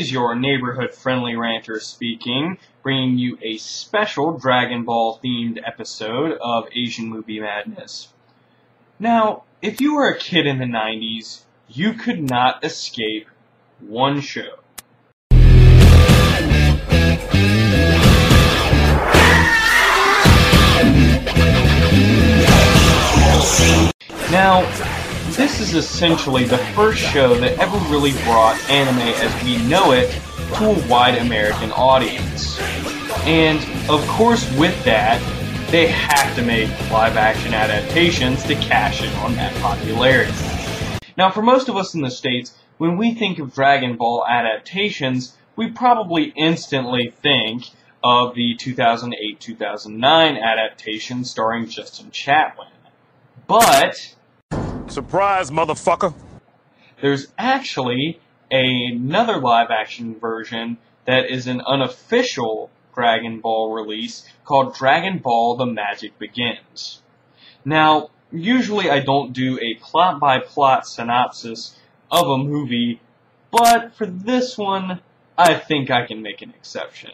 is your neighborhood-friendly ranter speaking, bringing you a special Dragon Ball themed episode of Asian Movie Madness. Now, if you were a kid in the 90s, you could not escape one show. Now, this is essentially the first show that ever really brought anime as we know it to a wide American audience. And, of course, with that, they have to make live-action adaptations to cash in on that popularity. Now, for most of us in the States, when we think of Dragon Ball adaptations, we probably instantly think of the 2008-2009 adaptation starring Justin Chatwin. But surprise, motherfucker! There's actually another live-action version that is an unofficial Dragon Ball release called Dragon Ball: The Magic Begins. Now, usually I don't do a plot-by-plot synopsis of a movie, but for this one, I think I can make an exception.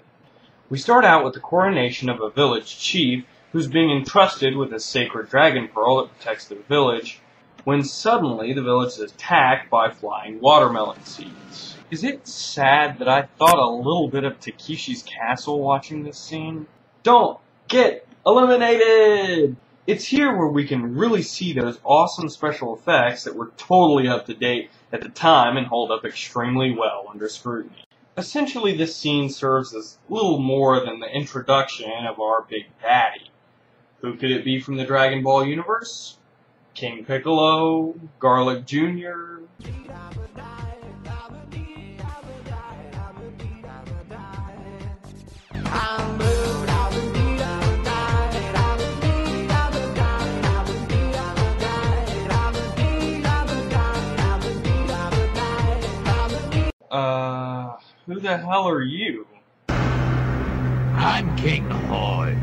We start out with the coronation of a village chief who's being entrusted with a sacred dragon pearl that protects their village, when suddenly the village is attacked by flying watermelon seeds. Is it sad that I thought a little bit of Takeshi's Castle watching this scene? Don't get eliminated! It's here where we can really see those awesome special effects that were totally up to date at the time and hold up extremely well under scrutiny. Essentially, this scene serves as little more than the introduction of our big baddie. Who could it be from the Dragon Ball universe? King Piccolo, Garlic Jr. Who the hell are you? I'm King Hoy.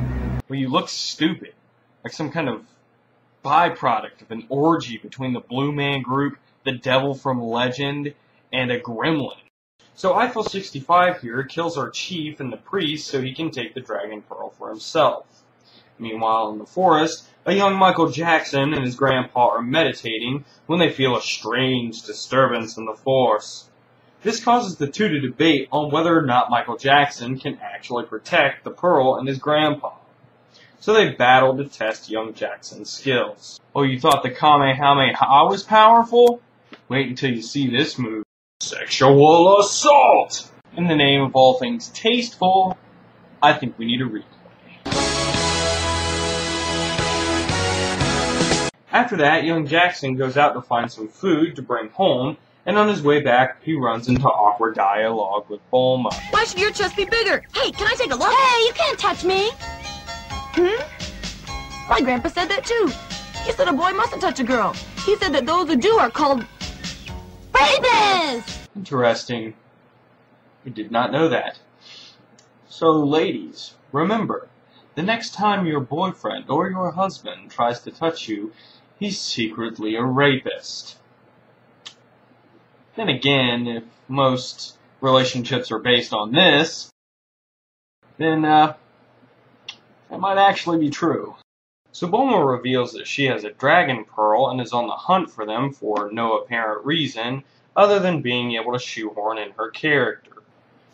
Well, you look stupid. Like some kind of byproduct of an orgy between the Blue Man Group, the Devil from Legend, and a gremlin. So Eiffel 65 here kills our chief and the priest so he can take the Dragon Pearl for himself. Meanwhile, in the forest, a young Michael Jackson and his grandpa are meditating when they feel a strange disturbance in the force. This causes the two to debate on whether or not Michael Jackson can actually protect the pearl and his grandpa. So they battle to test young Jackson's skills. Oh, you thought the Kamehameha was powerful? Wait until you see this move. Sexual assault! In the name of all things tasteful, I think we need a replay. After that, young Jackson goes out to find some food to bring home, and on his way back, he runs into awkward dialogue with Bulma. Why should your chest be bigger? Hey, can I take a look? Hey, you can't touch me! My grandpa said that too. He said a boy mustn't touch a girl. He said that those who do are called rapists! Interesting. We did not know that. So, ladies, remember, the next time your boyfriend or your husband tries to touch you, he's secretly a rapist. Then again, if most relationships are based on this, then, that might actually be true. So Bulma reveals that she has a dragon pearl and is on the hunt for them for no apparent reason other than being able to shoehorn in her character.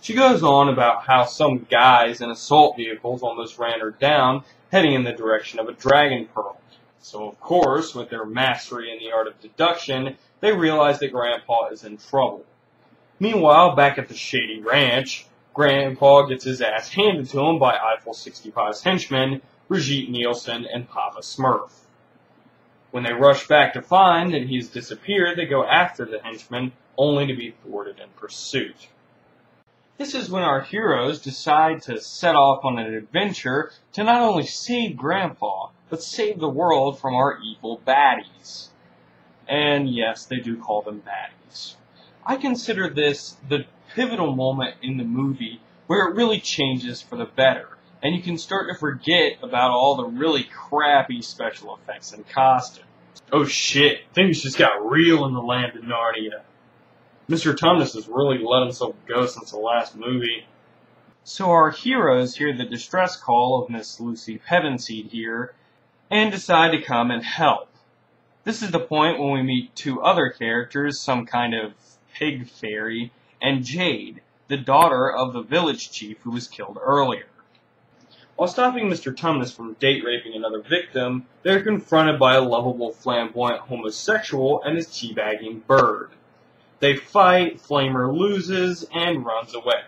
She goes on about how some guys in assault vehicles almost ran her down heading in the direction of a dragon pearl. So of course, with their mastery in the art of deduction, they realize that Grandpa is in trouble. Meanwhile, back at the Shady Ranch, Grandpa gets his ass handed to him by Eiffel 65's henchmen, Brigitte Nielsen and Papa Smurf. When they rush back to find that he's disappeared, they go after the henchmen, only to be thwarted in pursuit. This is when our heroes decide to set off on an adventure to not only save Grandpa, but save the world from our evil baddies. And yes, they do call them baddies. I consider this the pivotal moment in the movie where it really changes for the better, and you can start to forget about all the really crappy special effects and costumes. Oh shit, things just got real in the land of Narnia. Mr. Tumnus has really let himself go since the last movie. So our heroes hear the distress call of Miss Lucy Pevensey here, and decide to come and help. This is the point when we meet two other characters, some kind of pig fairy, and Jade, the daughter of the village chief who was killed earlier. While stopping Mr. Tumnus from date raping another victim, they are confronted by a lovable flamboyant homosexual and his teabagging bird. They fight, Flamer loses, and runs away.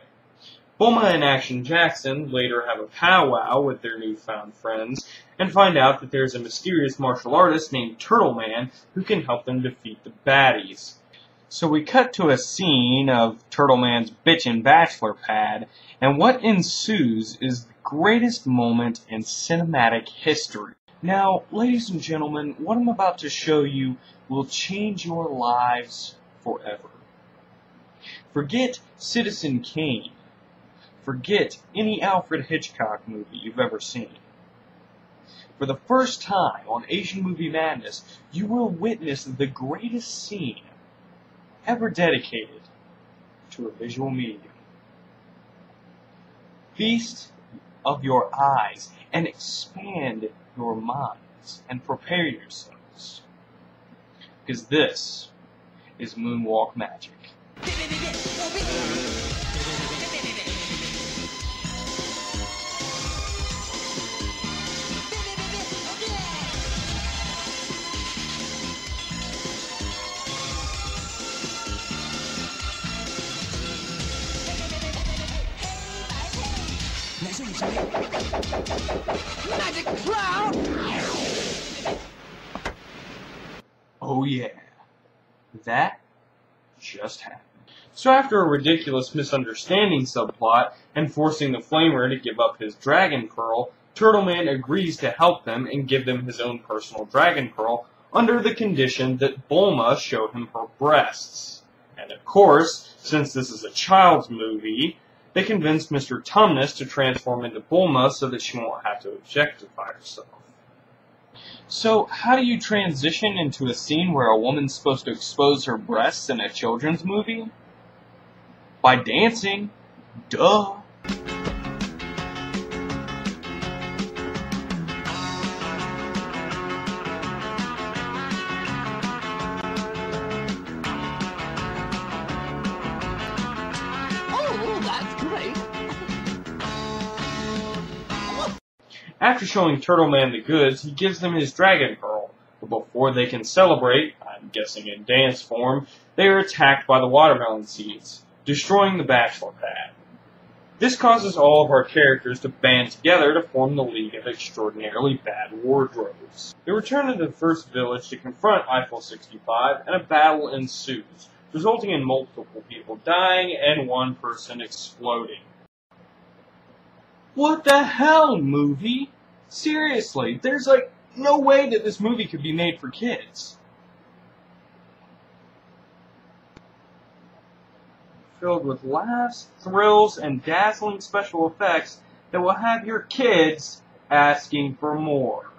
Bulma and Action Jackson later have a powwow with their newfound friends, and find out that there's a mysterious martial artist named Turtle Man who can help them defeat the baddies. So we cut to a scene of Turtle Man's bitchin' bachelor pad, and what ensues is the greatest moment in cinematic history. Now, ladies and gentlemen, what I'm about to show you will change your lives forever. Forget Citizen Kane. Forget any Alfred Hitchcock movie you've ever seen. For the first time on Asian Movie Madness, you will witness the greatest scene ever dedicated to a visual medium. Feast of your eyes and expand your minds and prepare yourselves. Because this is Moonwalk Magic. Magic cloud! Oh yeah, that just happened. So after a ridiculous misunderstanding subplot and forcing the Flamer to give up his Dragon Pearl, Turtle Man agrees to help them and give them his own personal Dragon Pearl under the condition that Bulma show him her breasts. And of course, since this is a child's movie, they convinced Mr. Tumnus to transform into Bulma so that she won't have to objectify herself. So, how do you transition into a scene where a woman's supposed to expose her breasts in a children's movie? By dancing. Duh. After showing Turtle Man the goods, he gives them his Dragon Pearl, but before they can celebrate, I'm guessing in dance form, they are attacked by the watermelon seeds, destroying the bachelor pad. This causes all of our characters to band together to form the League of Extraordinarily Bad Wardrobes. They return to the first village to confront Eiffel 65, and a battle ensues, resulting in multiple people dying and one person exploding. What the hell, movie? Seriously, there's no way that this movie could be made for kids. Filled with laughs, thrills, and dazzling special effects that will have your kids asking for more.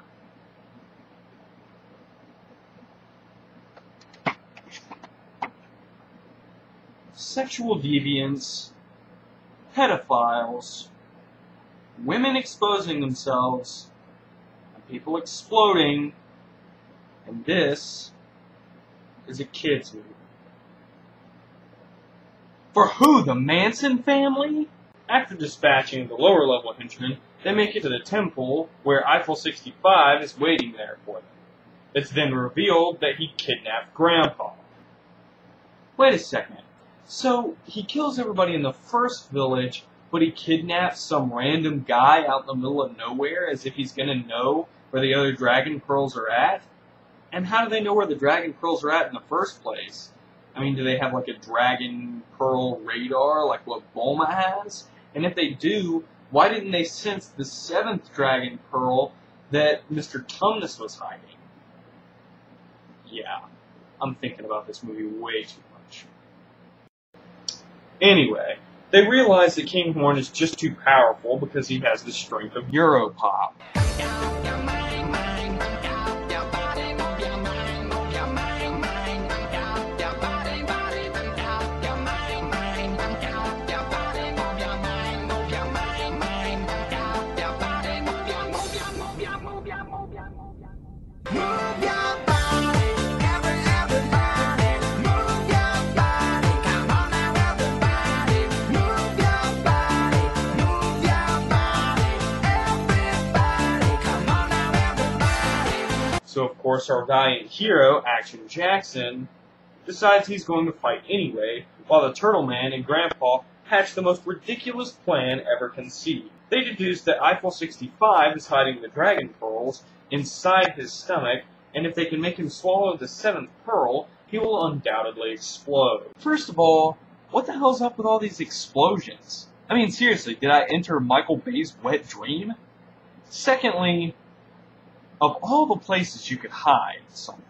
Sexual deviants, pedophiles, women exposing themselves, and people exploding, and this is a kids' movie. For who, the Manson family? After dispatching the lower-level henchmen, they make it to the temple where Eiffel 65 is waiting there for them. It's then revealed that he kidnapped Grandpa. Wait a second. So, he kills everybody in the first village, but he kidnaps some random guy out in the middle of nowhere as if he's gonna know where the other Dragon Pearls are at? And how do they know where the Dragon Pearls are at in the first place? I mean, do they have a Dragon Pearl radar like what Bulma has? And if they do, why didn't they sense the 7th Dragon Pearl that Mr. Tumnus was hiding? Yeah, I'm thinking about this movie way too much. Anyway, they realize that King Horn is just too powerful because he has the strength of Europop. Move your body, everybody, move your body. Come on now, everybody, move your body, everybody. Come on now, everybody. So of course our valiant hero, Action Jackson, decides he's going to fight anyway, while the Turtle Man and Grandpa hatch the most ridiculous plan ever conceived. They deduce that Eiffel 65 is hiding the dragon pearls inside his stomach, and if they can make him swallow the 7th pearl, he will undoubtedly explode. First of all, what the hell's up with all these explosions? I mean, seriously, did I enter Michael Bay's wet dream? Secondly, of all the places you could hide something,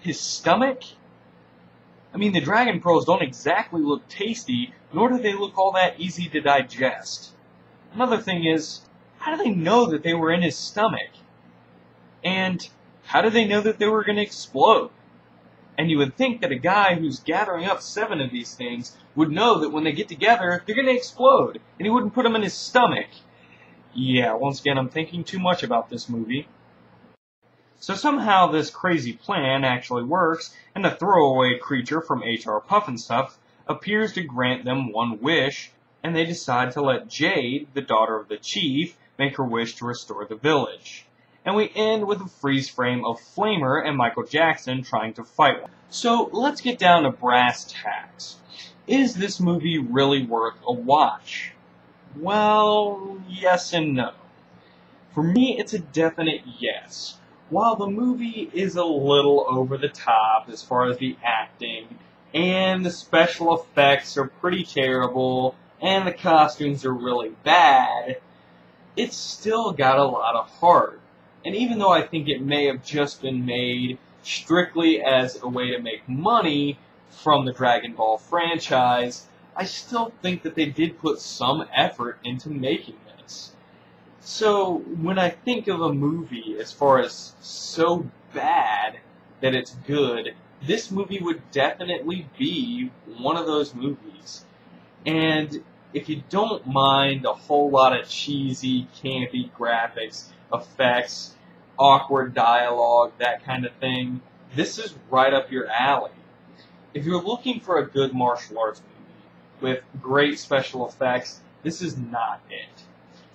his stomach? I mean, the dragon pearls don't exactly look tasty, nor do they look all that easy to digest. Another thing is, how do they know that they were in his stomach? And how do they know that they were going to explode? And you would think that a guy who's gathering up 7 of these things would know that when they get together, they're going to explode, and he wouldn't put them in his stomach. Yeah, once again, I'm thinking too much about this movie. So somehow this crazy plan actually works, and the throwaway creature from H.R. Pufnstuf appears to grant them one wish, and they decide to let Jade, the daughter of the chief, make her wish to restore the village. And we end with a freeze frame of Flamer and Michael Jackson trying to fight one. So let's get down to brass tacks. Is this movie really worth a watch? Well, yes and no. For me, it's a definite yes. While the movie is a little over the top as far as the acting, and the special effects are pretty terrible, and the costumes are really bad, it's still got a lot of heart. And even though I think it may have just been made strictly as a way to make money from the Dragon Ball franchise, I still think that they did put some effort into making this. So, when I think of a movie as far as so bad that it's good, this movie would definitely be one of those movies. And if you don't mind a whole lot of cheesy, campy graphics, effects, awkward dialogue, that kind of thing, this is right up your alley. If you're looking for a good martial arts movie with great special effects, this is not it.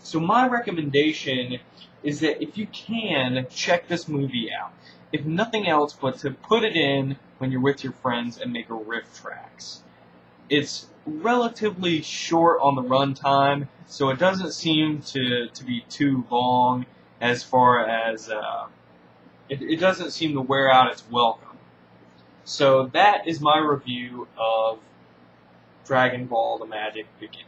So my recommendation is that if you can, check this movie out. If nothing else, but to put it in when you're with your friends and make a riff tracks. It's relatively short on the runtime, so it doesn't seem to be too long as far as, it doesn't seem to wear out its welcome. So that is my review of Dragon Ball: The Magic Begins.